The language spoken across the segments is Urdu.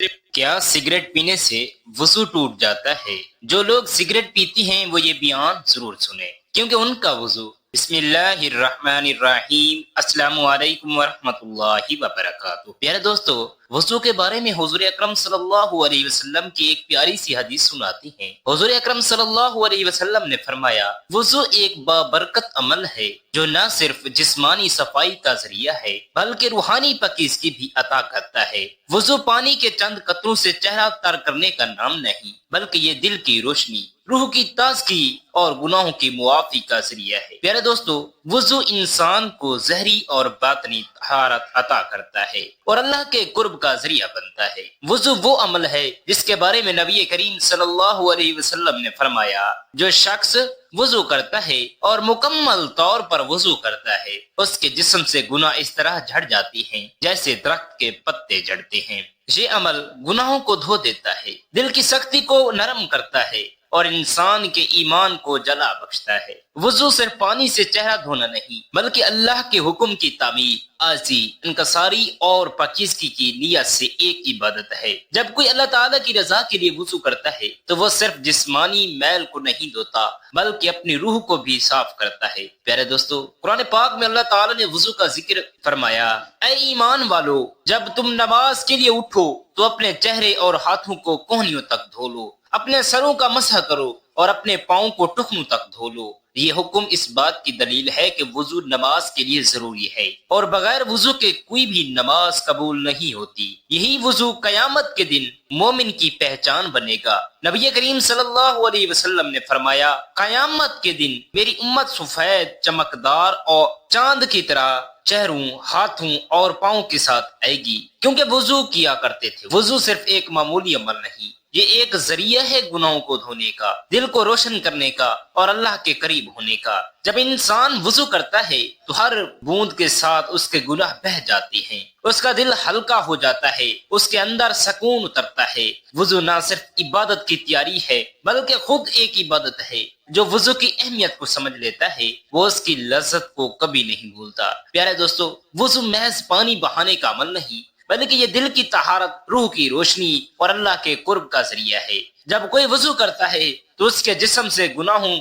کیا سگریٹ پینے سے وضو ٹوٹ جاتا ہے؟ جو لوگ سگریٹ پیتی ہیں وہ یہ بیان ضرور سنیں کیونکہ ان کا وضو بسم اللہ الرحمن الرحیم السلام علیکم ورحمۃ اللہ وبرکاتہ۔ پیارے دوستو، وضو کے بارے میں حضور اکرم صلی اللہ علیہ وسلم کی ایک پیاری سی حدیث سناتی ہیں۔ حضور اکرم صلی اللہ علیہ وسلم نے فرمایا، وضو ایک بابرکت عمل ہے جو نہ صرف جسمانی صفائی کا ذریعہ ہے بلکہ روحانی پاکیزگی بھی عطا کرتا ہے۔ وضو پانی کے چند قطروں سے چہرہ تر کرنے کا نام نہیں بلکہ یہ دل کی روشنی، روح کی تازگی اور گناہوں کی معافی کا ذریعہ ہے۔ پیارے دوستو، وضو انسان کو ظاہری اور باطنی طہارت عطا کرتا ہے اور اللہ کے قرب کا ذریعہ بنتا ہے۔ وضو وہ عمل ہے جس کے بارے میں نبی کریم صلی اللہ علیہ وسلم نے فرمایا، جو شخص وضو کرتا ہے اور مکمل طور پر وضو کرتا ہے اس کے جسم سے گناہ اس طرح جھڑ جاتی ہیں جیسے درخت کے پتے جھڑتے ہیں۔ یہ عمل گناہوں کو دھو دیتا ہے، دل کی سختی کو نرم کرتا ہے اور انسان کے ایمان کو جلا بخشتا ہے۔ وضو صرف پانی سے چہرہ دھونا نہیں بلکہ اللہ کے حکم کی تعمیر، عاجزی، انکساری اور پاکیزگی کی نیت سے ایک عبادت ہے۔ جب کوئی اللہ تعالیٰ کی رضا کے لیے وضو کرتا ہے تو وہ صرف جسمانی میل کو نہیں دھوتا بلکہ اپنی روح کو بھی صاف کرتا ہے۔ پیارے دوستو، قرآن پاک میں اللہ تعالیٰ نے وضو کا ذکر فرمایا، اے ایمان والو، جب تم نماز کے لیے اٹھو تو اپنے چہرے اور ہاتھوں کو کوہنیوں تک دھو لو، اپنے سروں کا مسح کرو اور اپنے پاؤں کو ٹخنوں تک دھو لو۔ یہ حکم اس بات کی دلیل ہے کہ وضو نماز کے لیے ضروری ہے اور بغیر وضو کے کوئی بھی نماز قبول نہیں ہوتی۔ یہی وضو قیامت کے دن مومن کی پہچان بنے گا۔ نبی کریم صلی اللہ علیہ وسلم نے فرمایا، قیامت کے دن میری امت سفید، چمکدار اور چاند کی طرح چہروں، ہاتھوں اور پاؤں کے ساتھ آئے گی کیونکہ وضو کیا کرتے تھے۔ وضو صرف ایک معمولی عمل نہیں، یہ ایک ذریعہ ہے گناہوں کو دھونے کا، دل کو روشن کرنے کا اور اللہ کے قریب ہونے کا۔ جب انسان وضو کرتا ہے تو ہر بوند کے ساتھ اس کے گناہ بہہ جاتے ہیں، اس کا دل ہلکا ہو جاتا ہے، اس کے اندر سکون اترتا ہے۔ وضو نہ صرف عبادت کی تیاری ہے بلکہ خود ایک عبادت ہے۔ جو وضو کی اہمیت کو سمجھ لیتا ہے وہ اس کی لذت کو کبھی نہیں بھولتا۔ پیارے دوستو، وضو محض پانی بہانے کا عمل نہیں بلکہ یہ دل کی طہارت، روح کی روشنی اور اللہ کے قرب کا ذریعہ ہے۔ جب کوئی وضو کرتا ہے تو اس کے جسم سے گناہوں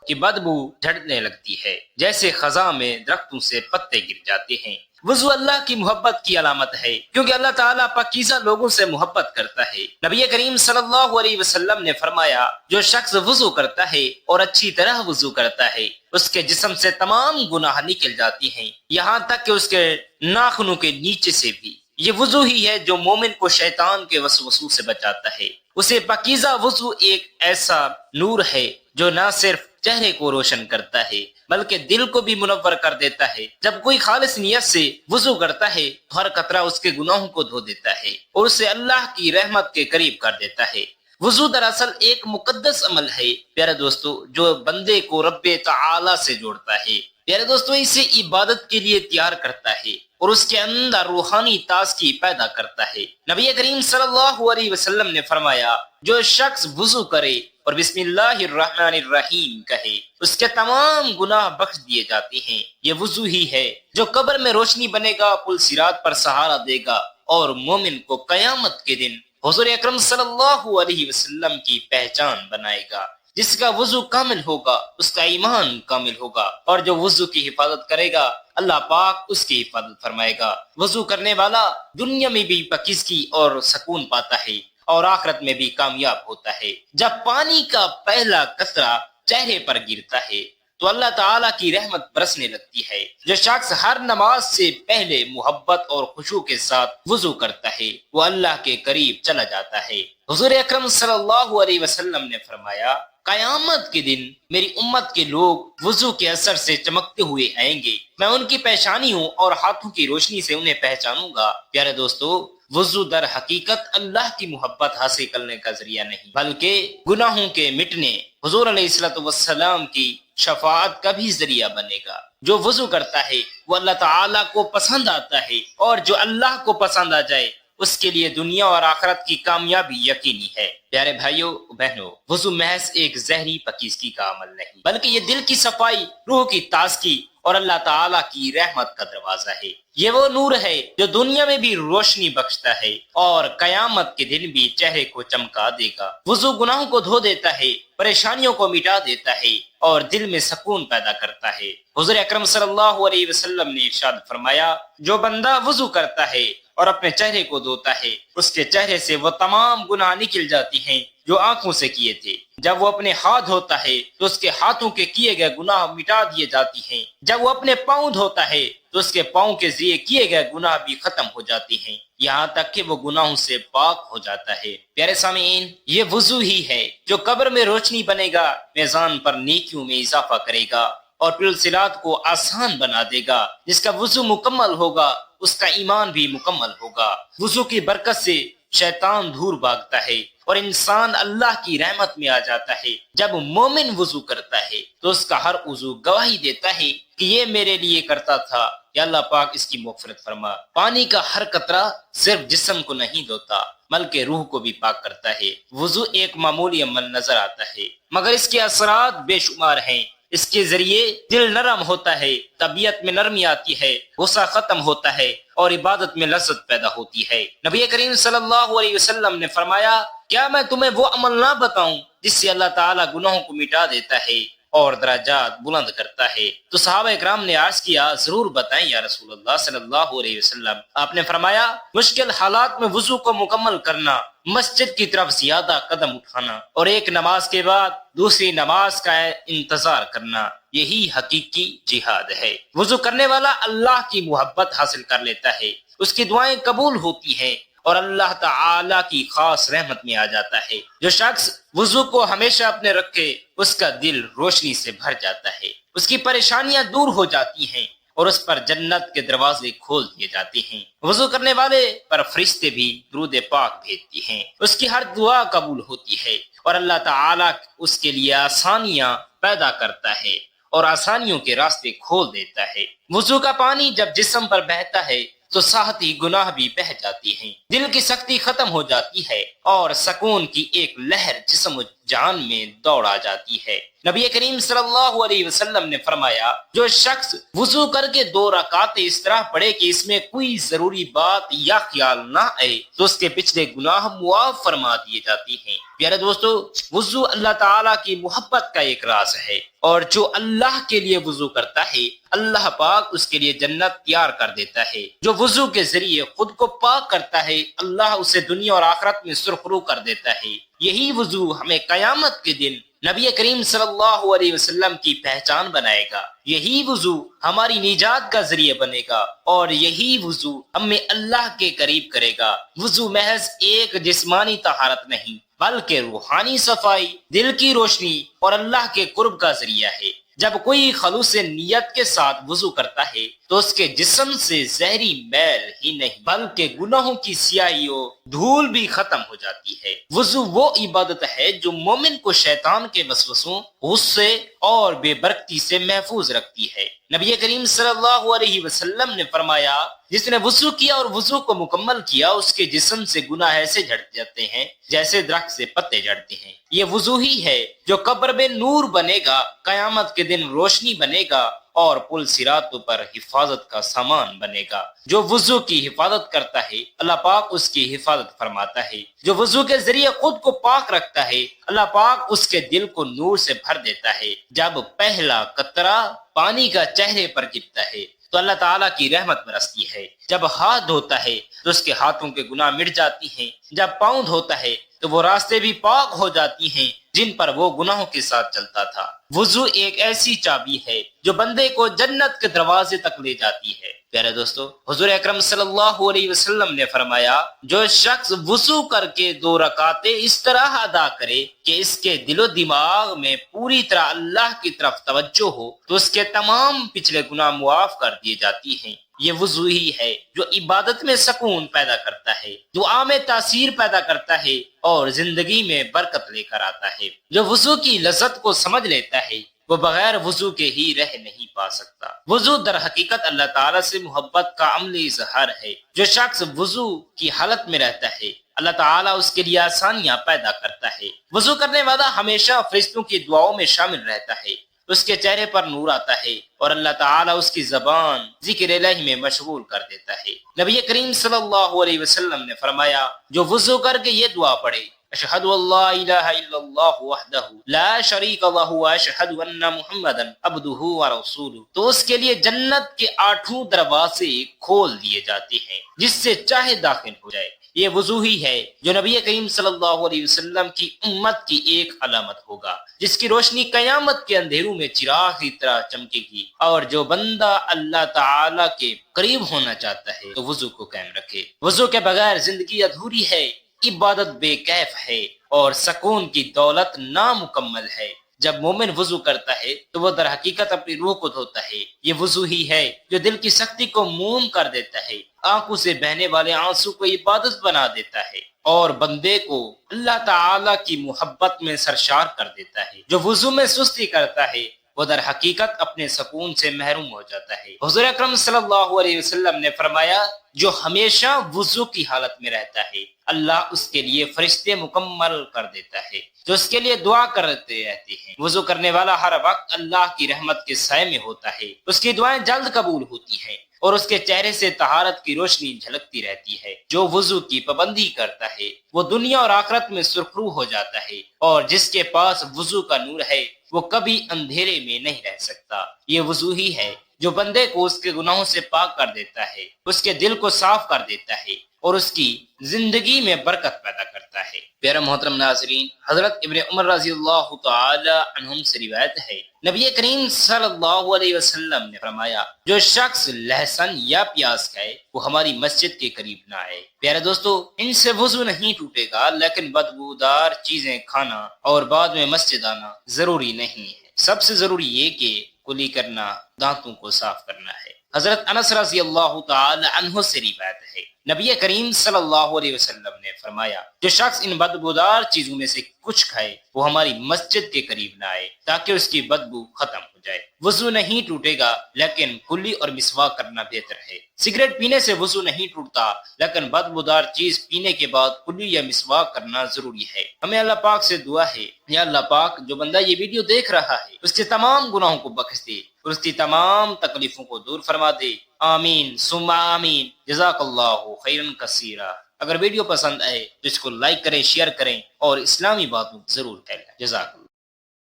کی بدبو جھڑنے لگتی ہے جیسے خزاں میں درختوں سے پتے گر جاتے ہیں۔ وضو اللہ کی محبت کی علامت ہے کیونکہ اللہ تعالیٰ پاکیزہ لوگوں سے محبت کرتا ہے۔ نبی کریم صلی اللہ علیہ وسلم نے فرمایا، جو شخص وضو کرتا ہے اور اچھی طرح وضو کرتا ہے اس کے جسم سے تمام گناہ نکل جاتی ہیں، یہاں تک کہ اس کے ناخنوں کے نیچے سے بھی۔ یہ وضو ہی ہے جو مومن کو شیطان کے وسوسوں سے بچاتا ہے۔ اسے پاکیزہ وضو ایک ایسا نور ہے جو نہ صرف چہرے کو روشن کرتا ہے بلکہ دل کو بھی منور کر دیتا ہے۔ جب کوئی خالص نیت سے وضو کرتا ہے تو ہر قطرہ اس کے گناہوں کو دھو دیتا ہے اور اسے اللہ کی رحمت کے قریب کر دیتا ہے۔ وضو دراصل ایک مقدس عمل ہے پیارے دوستو، جو بندے کو رب تعالی سے جوڑتا ہے۔ پیارے دوستو، اسے عبادت کے لیے تیار کرتا ہے اور اس کے اندر روحانی تازگی پیدا کرتا ہے۔ نبی کریم صلی اللہ علیہ وسلم نے فرمایا، جو شخص وضو کرے اور بسم اللہ الرحمن الرحیم کہے اس کے تمام گناہ بخش دیے جاتے ہیں۔ یہ وضو ہی ہے جو قبر میں روشنی بنے گا، پل صراط پر سہارا دے گا اور مومن کو قیامت کے دن حضور اکرم صلی اللہ علیہ وسلم کی پہچان بنائے گا۔ جس کا وضو کامل ہوگا اس کا ایمان کامل ہوگا اور جو وضو کی حفاظت کرے گا اللہ پاک اس کی حفاظت فرمائے گا۔ وضو کرنے والا دنیا میں بھی پاکیزگی اور سکون پاتا ہے اور آخرت میں بھی کامیاب ہوتا ہے۔ جب پانی کا پہلا قطرہ چہرے پر گرتا ہے تو اللہ تعالیٰ کی رحمت برسنے لگتی ہے۔ جو شخص ہر نماز سے پہلے محبت اور خشوع کے ساتھ وضو کرتا ہے وہ اللہ کے قریب چلا جاتا ہے۔ حضور اکرم صلی اللہ علیہ وسلم نے فرمایا، قیامت کے دن میری امت کے لوگ وضو کے اثر سے چمکتے ہوئے آئیں گے، میں ان کی پیشانیوں اور ہاتھوں کی روشنی سے انہیں پہچانوں گا۔ پیارے دوستو، وضو در حقیقت اللہ کی محبت حاصل کرنے کا ذریعہ نہیں بلکہ گناہوں کے مٹنے، حضور علیہ الصلوۃ والسلام کی شفاعت کا بھی ذریعہ بنے گا۔ جو وضو کرتا ہے وہ اللہ تعالیٰ کو پسند آتا ہے اور جو اللہ کو پسند آ جائے اس کے لیے دنیا اور آخرت کی کامیابی یقینی ہے۔ پیارے بھائیوں بہنوں، وضو محض ایک زہری پاکیزگی کا عمل نہیں بلکہ یہ دل کی صفائی، روح کی تازگی اور اللہ تعالیٰ کی رحمت کا دروازہ ہے۔ یہ وہ نور ہے جو دنیا میں بھی روشنی بخشتا ہے اور قیامت کے دن بھی چہرے کو چمکا دے گا۔ وضو گناہوں کو دھو دیتا ہے، پریشانیوں کو مٹا دیتا ہے اور دل میں سکون پیدا کرتا ہے۔ حضور اکرم صلی اللہ علیہ وسلم نے ارشاد فرمایا، جو بندہ وضو کرتا ہے اور اپنے چہرے کو دھوتا ہے، اس کے چہرے سے وہ تمام گناہ نکل جاتی ہیں جو آنکھوں سے کیے تھے۔ جب وہ اپنے ہاتھ دھوتا ہے تو اس کے ہاتھوں کے کیے گئے گناہ مٹا دیے جاتی ہیں۔ جب وہ اپنے پاؤں دھوتا ہے تو اس کے پاؤں کے ذریعے کیے گئے گناہ بھی ختم ہو جاتے ہیں، یہاں تک کہ وہ گناہوں سے پاک ہو جاتا ہے۔ پیارے سامعین، یہ وضو ہی ہے جو قبر میں روشنی بنے گا، میزان پر نیکیوں میں اضافہ کرے گا اور پھر صراط کو آسان بنا دے گا۔ جس کا وضو مکمل ہوگا اس کا ایمان بھی مکمل ہوگا۔ وضو کی برکت سے شیطان دور بھاگتا ہے اور انسان اللہ کی رحمت میں آ جاتا ہے۔ جب مومن وضو کرتا ہے تو اس کا ہر عضو گواہی دیتا ہے کہ یہ میرے لیے کرتا تھا، یا اللہ پاک اس کی مغفرت فرما۔ پانی کا ہر قطرہ صرف جسم کو نہیں دھوتا بلکہ روح کو بھی پاک کرتا ہے۔ وضو ایک معمولی عمل نظر آتا ہے مگر اس کے اثرات بے شمار ہیں۔ اس کے ذریعے دل نرم ہوتا ہے، طبیعت میں نرمی آتی ہے، غصہ ختم ہوتا ہے اور عبادت میں لذت پیدا ہوتی ہے۔ نبی کریم صلی اللہ علیہ وسلم نے فرمایا، کیا میں تمہیں وہ عمل نہ بتاؤں جس سے اللہ تعالیٰ گناہوں کو مٹا دیتا ہے اور درجات بلند کرتا ہے؟ تو صحابہ اکرام نے عرض کیا، ضرور بتائیں یا رسول اللہ صلی اللہ علیہ وسلم۔ آپ نے فرمایا، مشکل حالات میں وضو کو مکمل کرنا، مسجد کی طرف زیادہ قدم اٹھانا اور ایک نماز کے بعد دوسری نماز کا انتظار کرنا، یہی حقیقی جہاد ہے۔ وضو کرنے والا اللہ کی محبت حاصل کر لیتا ہے، اس کی دعائیں قبول ہوتی ہیں اور اللہ تعالی کی خاص رحمت میں آ جاتا ہے۔ جو شخص وضو کو ہمیشہ اپنے رکھے اس کا دل روشنی سے بھر جاتا ہے، اس کی پریشانیاں دور ہو جاتی ہیں اور اس پر جنت کے دروازے کھول دیے جاتے ہیں۔ وضو کرنے والے پر فرشتے بھی درود پاک بھیجتے ہیں، اس کی ہر دعا قبول ہوتی ہے اور اللہ تعالیٰ اس کے لیے آسانیاں پیدا کرتا ہے اور آسانیوں کے راستے کھول دیتا ہے۔ وضو کا پانی جب جسم پر بہتا ہے تو ساتھ ہی گناہ بھی بہہ جاتی ہیں، دل کی سختی ختم ہو جاتی ہے اور سکون کی ایک لہر جسم و جان میں دوڑ آ جاتی ہے۔ نبی کریم صلی اللہ علیہ وسلم نے فرمایا، جو شخص وضو کر کے 2 رکعتیں اس طرح پڑھے کہ اس میں کوئی ضروری بات یا خیال نہ آئے تو اس کے پچھلے گناہ معاف فرما دیے جاتے ہیں۔ پیارے دوستو، وضو اللہ تعالیٰ کی محبت کا ایک راز ہے اور جو اللہ کے لیے وضو کرتا ہے اللہ پاک اس کے لیے جنت تیار کر دیتا ہے۔ جو وضو کے ذریعے خود کو پاک کرتا ہے اللہ اسے دنیا اور آخرت میں سرخرو کر دیتا ہے۔ یہی وضو ہمیں قیامت کے دن نبی کریم صلی اللہ علیہ وسلم کی پہچان بنائے گا، یہی وضو ہماری نجات کا ذریعہ بنے گا اور یہی وضو ہمیں اللہ کے قریب کرے گا۔ وضو محض ایک جسمانی طہارت نہیں بلکہ روحانی صفائی، دل کی روشنی اور اللہ کے قرب کا ذریعہ ہے۔ جب کوئی خلوص نیت کے ساتھ وضو کرتا ہے تو اس کے جسم سے زہری میل ہی نہیں بلکہ گناہوں کی سیاہی و دھول بھی ختم ہو جاتی ہے۔ وضو وہ عبادت ہے جو مومن کو شیطان کے وسوسوں، غصے اور بے برکتی سے محفوظ رکھتی ہے۔ نبی کریم صلی اللہ علیہ وسلم نے فرمایا، جس نے وضو کیا اور وضو کو مکمل کیا اس کے جسم سے گناہ ایسے جھڑ جاتے ہیں جیسے درخت سے پتے جھڑتے ہیں۔ یہ وضو ہی ہے جو قبر میں نور بنے گا، قیامت کے دن روشنی بنے گا اور پل صراط پر حفاظت کا سامان بنے گا۔ جو وضو کی حفاظت کرتا ہے اللہ پاک اس کی حفاظت فرماتا ہے۔ جو وضو کے ذریعے خود کو پاک رکھتا ہے اللہ پاک اس کے دل کو نور سے بھر دیتا ہے۔ جب پہلا قطرہ پانی کا چہرے پر گرتا ہے تو اللہ تعالیٰ کی رحمت برستی ہے۔ جب ہاتھ دھوتا ہے تو اس کے ہاتھوں کے گناہ مٹ جاتی ہیں۔ جب پاؤں دھوتا ہے تو وہ راستے بھی پاک ہو جاتی ہیں جن پر وہ گناہوں کے ساتھ چلتا تھا۔ وضو ایک ایسی چابی ہے جو بندے کو جنت کے دروازے تک لے جاتی ہے۔ پیارے دوستو، حضور اکرم صلی اللہ علیہ وسلم نے فرمایا، جو شخص وضو کر کے 2 رکعتیں اس طرح ادا کرے کہ اس کے دل و دماغ میں پوری طرح اللہ کی طرف توجہ ہو تو اس کے تمام پچھلے گناہ معاف کر دیے جاتی ہیں۔ یہ وضو ہی ہے جو عبادت میں سکون پیدا کرتا ہے، دعا میں تاثیر پیدا کرتا ہے اور زندگی میں برکت لے کر آتا ہے۔ جو وضو کی لذت کو سمجھ لیتا ہے وہ بغیر وضو کے ہی رہ نہیں پا سکتا۔ وضو در حقیقت اللہ تعالیٰ سے محبت کا عملی اظہار ہے۔ جو شخص وضو کی حالت میں رہتا ہے اللہ تعالیٰ اس کے لیے آسانیاں پیدا کرتا ہے۔ وضو کرنے والا ہمیشہ فرشتوں کی دعاؤں میں شامل رہتا ہے، اس کے چہرے پر نور آتا ہے اور اللہ تعالیٰ اس کی زبان ذکر الہی میں مشغول کر دیتا ہے۔ نبی کریم صلی اللہ علیہ وسلم نے فرمایا جو وضو کر کے یہ دعا پڑھے اشہد اللہ الہ الا اللہ وحدہ لا شریک لہ واشہد ان محمدا عبدہ ورسولہ، تو اس کے لیے جنت کے 8 دروازے کھول دیے جاتے ہیں جس سے چاہے داخل ہو جائے۔ یہ وضو ہی ہے جو نبی کریم صلی اللہ علیہ وسلم کی امت کی ایک علامت ہوگا، جس کی روشنی قیامت کے اندھیروں میں چراغ کی طرح چمکے گی۔ اور جو بندہ اللہ تعالی کے قریب ہونا چاہتا ہے تو وضو کو قائم رکھے۔ وضو کے بغیر زندگی ادھوری ہے، عبادت بے کیف ہے اور سکون کی دولت نامکمل ہے۔ جب مومن وضو کرتا ہے تو وہ در حقیقت اپنی روح کو دھوتا ہے۔ یہ وضو ہی ہے جو دل کی سختی کو موم کر دیتا ہے، آنکھوں سے بہنے والے آنسو کو عبادت بنا دیتا ہے اور بندے کو اللہ تعالی کی محبت میں سرشار کر دیتا ہے۔ جو وضو میں سستی کرتا ہے وہ در حقیقت اپنے سکون سے محروم ہو جاتا ہے۔ حضور اکرم صلی اللہ علیہ وسلم نے فرمایا جو ہمیشہ وضو کی حالت میں رہتا ہے اللہ اس کے لیے فرشتے مکمل کر دیتا ہے جو اس کے لیے دعا کرتے رہتے ہیں۔ وضو کرنے والا ہر وقت اللہ کی رحمت کے سائے میں ہوتا ہے، اس کی دعائیں جلد قبول ہوتی ہیں اور اس کے چہرے سے طہارت کی روشنی جھلکتی رہتی ہے۔ جو وضو کی پابندی کرتا ہے وہ دنیا اور آخرت میں سرخرو ہو جاتا ہے، اور جس کے پاس وضو کا نور ہے وہ کبھی اندھیرے میں نہیں رہ سکتا۔ یہ وضو ہی ہے جو بندے کو اس کے گناہوں سے پاک کر دیتا ہے، اس کے دل کو صاف کر دیتا ہے اور اس کی زندگی میں برکت پیدا کرتا ہے۔ پیارے محترم ناظرین، حضرت ابن عمر رضی اللہ تعالی عنہم سے روایت ہے نبی کریم صلی اللہ علیہ وسلم نے فرمایا جو شخص لہسن یا پیاز کھائے وہ ہماری مسجد کے قریب نہ آئے۔ پیارے دوستو، ان سے وضو نہیں ٹوٹے گا، لیکن بدبودار چیزیں کھانا اور بعد میں مسجد آنا ضروری نہیں ہے۔ سب سے ضروری یہ کہ کلی کرنا، دانتوں کو صاف کرنا ہے۔ حضرت انس رضی اللہ تعالی عنہ سے روایت ہے نبی کریم صلی اللہ علیہ وسلم نے فرمایا جو شخص ان بدبودار چیزوں میں سے کچھ کھائے وہ ہماری مسجد کے قریب نہ آئے تاکہ اس کی بدبو ختم ہو جائے۔ وضو نہیں ٹوٹے گا لیکن کلی اور مسواک کرنا بہتر ہے۔ سگریٹ پینے سے وضو نہیں ٹوٹتا لیکن بدبودار چیز پینے کے بعد کلی یا مسواک کرنا ضروری ہے۔ ہمیں اللہ پاک سے دعا ہے یا اللہ پاک جو بندہ یہ ویڈیو دیکھ رہا ہے اس کے تمام گناہوں کو بخش دے اور اس کی تمام تکلیفوں کو دور فرما دے۔ آمین ثم آمین۔ جزاک اللہ خیرا کثیرا۔ اگر ویڈیو پسند آئے تو اس کو لائک کریں، شیئر کریں اور اسلامی باتوں ضرور پھیلائیں۔ جزاک اللہ۔